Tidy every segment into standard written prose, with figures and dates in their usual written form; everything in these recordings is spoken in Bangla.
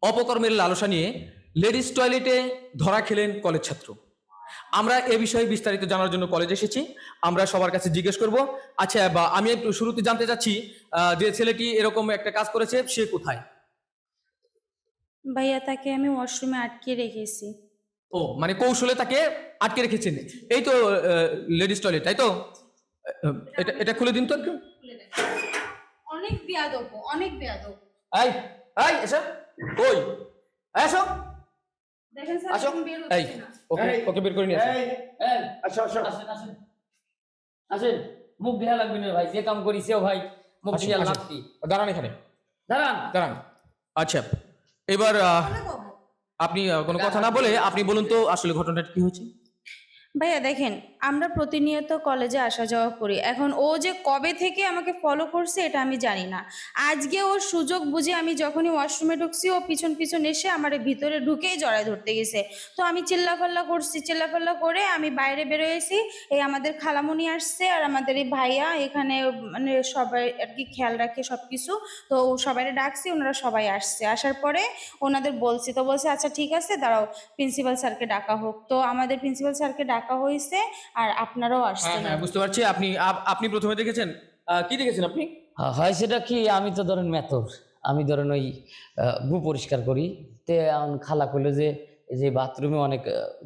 অপকর্মের লালসা নিয়ে লেডিস টয়লেটে ধরা খেলেন কলেজ ছাত্র। আমরা এ বিষয়ে বিস্তারিত জানার জন্য কলেজে এসেছি। আমরা সবার কাছে জিজ্ঞেস করব, আচ্ছা বা আমি একটু শুরুতে জানতে চাচ্ছি যে ছেলেটি এরকম একটা কাজ করেছে সে কোথায়? ভাইয়া তাকে আমি ওয়াশরুমে আটকে রেখেছি। ও মানে কৌশলে তাকে আটকে রেখেছেন। এই তো লেডিস টয়লেট, তাই তো? এটা এটা খুলে দিন তো একটু। অনেক বেয়াদব, অনেক বেয়াদব। এই এই এসো, কই এসো, দেখেন স্যার আসো। এখন বের এই হচ্ছে না। ওকে ওকে বের করে নিয়ে আসো। আসো আসো আসেন আসেন আসেন। মুখ দেখা লাগবে না ভাই, যে কাম করি সেও ভাই মুখ আসুন, দিয়া আসুন। লাগতি। দাঁড়ান এখানে, দাঁড়ান। দাঁড়ান। আচ্ছা, এবার আপনি কোনো কথা না বলে আপনি বলুন তো আসলে ঘটনাটা কি হয়েছে? ভাইয়া দেখেন, আমরা প্রতিনিয়ত কলেজে আসা যাওয়া করি। এখন ও যে কবে থেকে আমাকে ফলো করছে এটা আমি জানি না। আজকে ওর সুযোগ বুঝে আমি যখনই ওয়াশরুমে ঢুকছি ও পিছন পিছন এসে আমার ভিতরে ঢুকেই জড়ায় ধরতে গেছে। তো আমি চিল্লাফাল্লা করছি, চিল্লাফাল্লা করে আমি বাইরে বেরোয়েছি। এই আমাদের খালামণি আসছে আর আমাদের এই ভাইয়া এখানে মানে সবাই আর কি খেয়াল রাখে সব কিছু। তো সবাইরে ডাকছি, ওনারা সবাই আসছে। আসার পরে ওনাদের বলছি, তো বলছে আচ্ছা ঠিক আছে দাঁড়াও প্রিন্সিপাল স্যারকে ডাকা হোক। তো আমাদের প্রিন্সিপাল স্যারকে ডাকা হয়েছে আর আপনারাও হ্যাঁ আসছেন। হ্যাঁ বুঝতে পারছি। আপনি আপনি প্রথমে দেখেছেন কি দেখেছেন আপনি? হয় সেটা কি, আমি তো ধরেন মেথর, আমি ধরেন ওই গু পরিষ্কার করি। তে এখন খালা কইলো যে এই যে বাথরুমে অনেক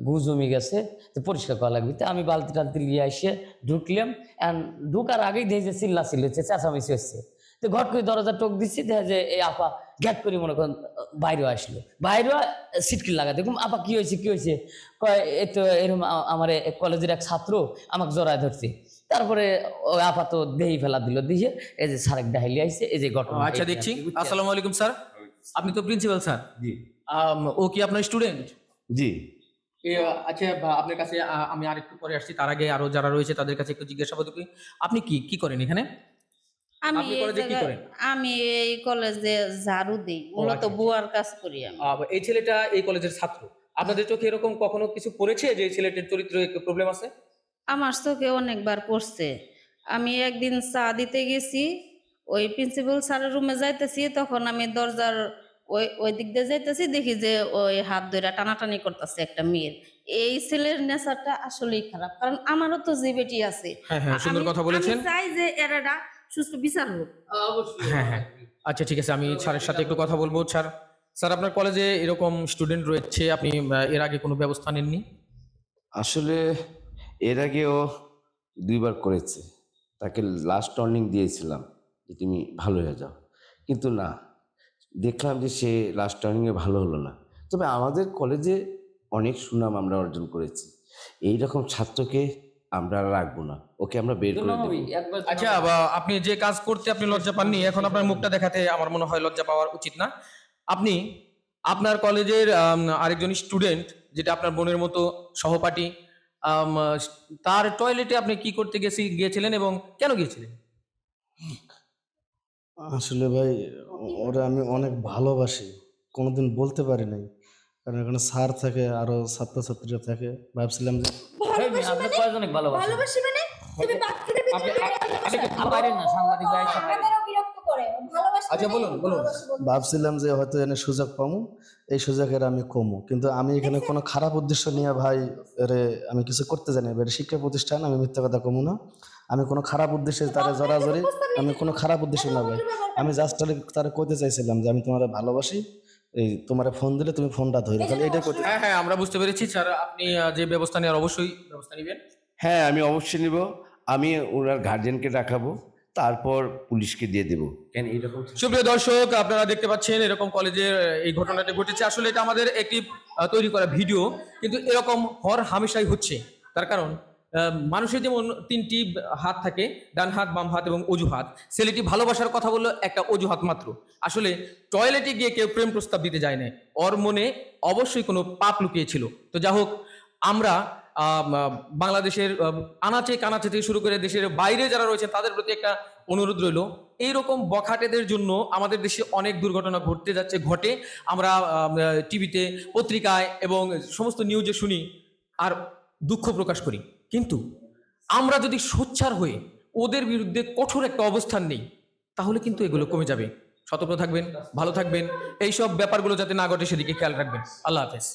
গু জমি গেছে, তো পরিষ্কার করা লাগবে। তো আমি বালতি টালতি নিয়ে এসে ঢুকলাম। এখন ঢুকার আগেই দেখি যে চিল্লা চিল্লি হচ্ছে, চেঁচামেচি হচ্ছে। তো ঘট করে দরজা টোক দিচ্ছি, দেখা যে এই আপা গ্যাট করে মনে করেন বাইরে আসলো, বাইরে সিটকি লাগা দেখুন আপা কি হয়েছে কি হয়েছে। কয় এই তো এরকম আমার কলেজের এক ছাত্র আমাকে জড়ায় ধরছে। তারপরে ওই আপা তো দেহি ফেলা দিল, দিয়ে এই যে স্যার ডাইলি আইছে, এই যে ঘটনা। আচ্ছা দেখছি। আসসালামু আলাইকুম স্যার, আপনি তো প্রিন্সিপাল স্যার। জি ও কি আপনার স্টুডেন্ট? জি আচ্ছা আপনার কাছে আমি আরেকটু পরে আসছি, তার আগে আরো যারা রয়েছে তাদের কাছে একটু জিজ্ঞাসাবাদ করি। আপনি কি কি করেন এখানে? আমি আপনি এই কলেজে কি জায়গায় করেন? আমি এই কলেজে ঝাড়ু দিই, মূলত আচ্ছা, আচ্ছা। বুয়ার কাজ করি আমি। এই ছেলেটা এই কলেজের ছাত্র। আপনাদের চোখে এরকম কখনো কিছু পড়েছে যে এই ছেলেটির চরিত্রে একটু প্রবলেম আছে? আমার চোখে অনেকবার পড়ছে। আমি একদিন চা দিতে গেছি, ওই প্রিন্সিপাল স্যারের রুমে যাইতেছি, তখন আমি দরজার ওই দিক দিয়ে যাইতেছি, দেখি যে ওই হাত ধরে টানাটানি করতেছে একটা মেয়ের। এই ছেলের নেচারটা আসলেই খারাপ, কারণ আমারও তো যে বেটি আছে। হ্যাঁ হ্যাঁ, সুন্দর কথা আমি বলেছেন। চাই যে এরাটা সুস্থ বিচার হোক। অবশ্যই। হ্যাঁ হ্যাঁ, আচ্ছা ঠিক আছে, আমি স্যারের সাথে একটু কথা বলবো। স্যার, স্যার আপনার কলেজে এরকম স্টুডেন্ট রয়েছে, আপনি এর আগে কোনো ব্যবস্থা নেননি? আসলে এর আগেও দুইবার করেছে, তাকে লাস্ট ওয়ার্নিং দিয়েছিলাম যে তুমি ভালো হয়ে যাও, কিন্তু না, দেখলাম যে সে লাস্ট ওয়ার্নিংয়ে ভালো হলো না। তবে আমাদের কলেজে অনেক সুনাম আমরা অর্জন করেছি, এই রকম ছাত্রকে আমরা আর রাখবো না, ওকে আমরা বের করে দেবো। আচ্ছা আপনি যে কাজ করতে আপনি লজ্জা পাননি, এখন আপনার মুখটা দেখাতে আমার মনে হয় লজ্জা পাওয়ার উচিত না। আপনি আপনার কলেজের আরেকজন স্টুডেন্ট, যেটা আপনার বোনের মতো সহপাঠী, আম, তার টয়লেটে আপনি কি করতে গিয়েছিলেন এবং কেন গিয়েছিলেন? আসলে ভাই ওরা আমি অনেক ভালোবাসি, কোনোদিন বলতে পারি নাই, কারণ এখানে স্যার থাকে আরো ছাত্রছাত্রীরা থাকে, ভাবছিলাম যে ভালোবাসি আপনি মানে? কয়জনে ভালোবাসেন? ভালোবাসি মানে? তুমি বাথরুমের ভিতরে আপনি- দাঁড়িয়ে ভালোবাসো? বাইরে না, সাংবাদিক ভাই সব বাইরে। আমাদেরও বিরক্ত করে। ভালোবাসি আচ্ছা, মানে? বলুন, বলুন। ভালোবাসি বলতে। ভাবছিলাম যে হয়তো এনে সুযোগ পাবো, এই সুযোগের আমি কমু, কিন্তু আমি এখানে কোনো খারাপ উদ্দেশ্য নিয়ে ভাই এরে আমি কিছু করতে জানি না। এটা শিক্ষা প্রতিষ্ঠান, আমি মিথ্যা কথা কমু না, আমি কোনো খারাপ উদ্দেশ্যে তারা জড়াজড়ি, আমি কোনো খারাপ উদ্দেশ্য না ভাই, আমি জাস্ট তারা কইতে চাইছিলাম যে আমি তোমার ভালোবাসি, এই তোমার ফোন দিলে তুমি ফোনটা ধরে, খালি এটাই করতে। হ্যাঁ হ্যাঁ, আমরা বুঝতে পেরেছি স্যার। আপনি যে ব্যবস্থা নেওয়ার অবশ্যই ব্যবস্থা নেবেন। হ্যাঁ, আমি অবশ্যই নিব, আমি ওনার গার্জিয়ানকে দেখাবো, তারপর পুলিশকে দিয়ে দেবো। কেন এইরকম সুপ্রিয় দর্শক, আপনারা দেখতে পাচ্ছেন এরকম কলেজের এই ঘটনাটা ঘটেছে। আসলে এটা আমাদের একটি তৈরি করা ভিডিও, কিন্তু এরকম হর হামেশাই হচ্ছে। তার কারণ মানুষের যেমন তিনটি হাত থাকে, ডান হাত, বাম হাত এবং অজুহাত। ছেলেটি ভালোবাসার কথা বললো একটা অজুহাত মাত্র। আসলে টয়লেটে গিয়ে কেউ প্রেম প্রস্তাব দিতে যায় না, ওর মনে অবশ্যই কোনো পাপ লুকিয়ে ছিল। তো যা হোক, আমরা বাংলাদেশের আনাচে কানাচে থেকে শুরু করে দেশের বাইরে যারা রয়েছেন তাদের প্রতি একটা অনুরোধ রইল, এইরকম বখাটেদের জন্য আমাদের দেশে অনেক দুর্ঘটনা ঘটে। আমরা টিভিতে, পত্রিকায় এবং সমস্ত নিউজে শুনি আর দুঃখ প্রকাশ করি। কিন্তু আমরা যদি সোচ্চার হয়ে ওদের বিরুদ্ধে কঠোর একটা অবস্থান নেই, তাহলে কিন্তু এগুলো কমে যাবে। সতর্ক থাকবেন, ভালো থাকবেন, এইসব ব্যাপারগুলো যাতে না ঘটে সেদিকে খেয়াল রাখবেন। আল্লাহ হাফেজ।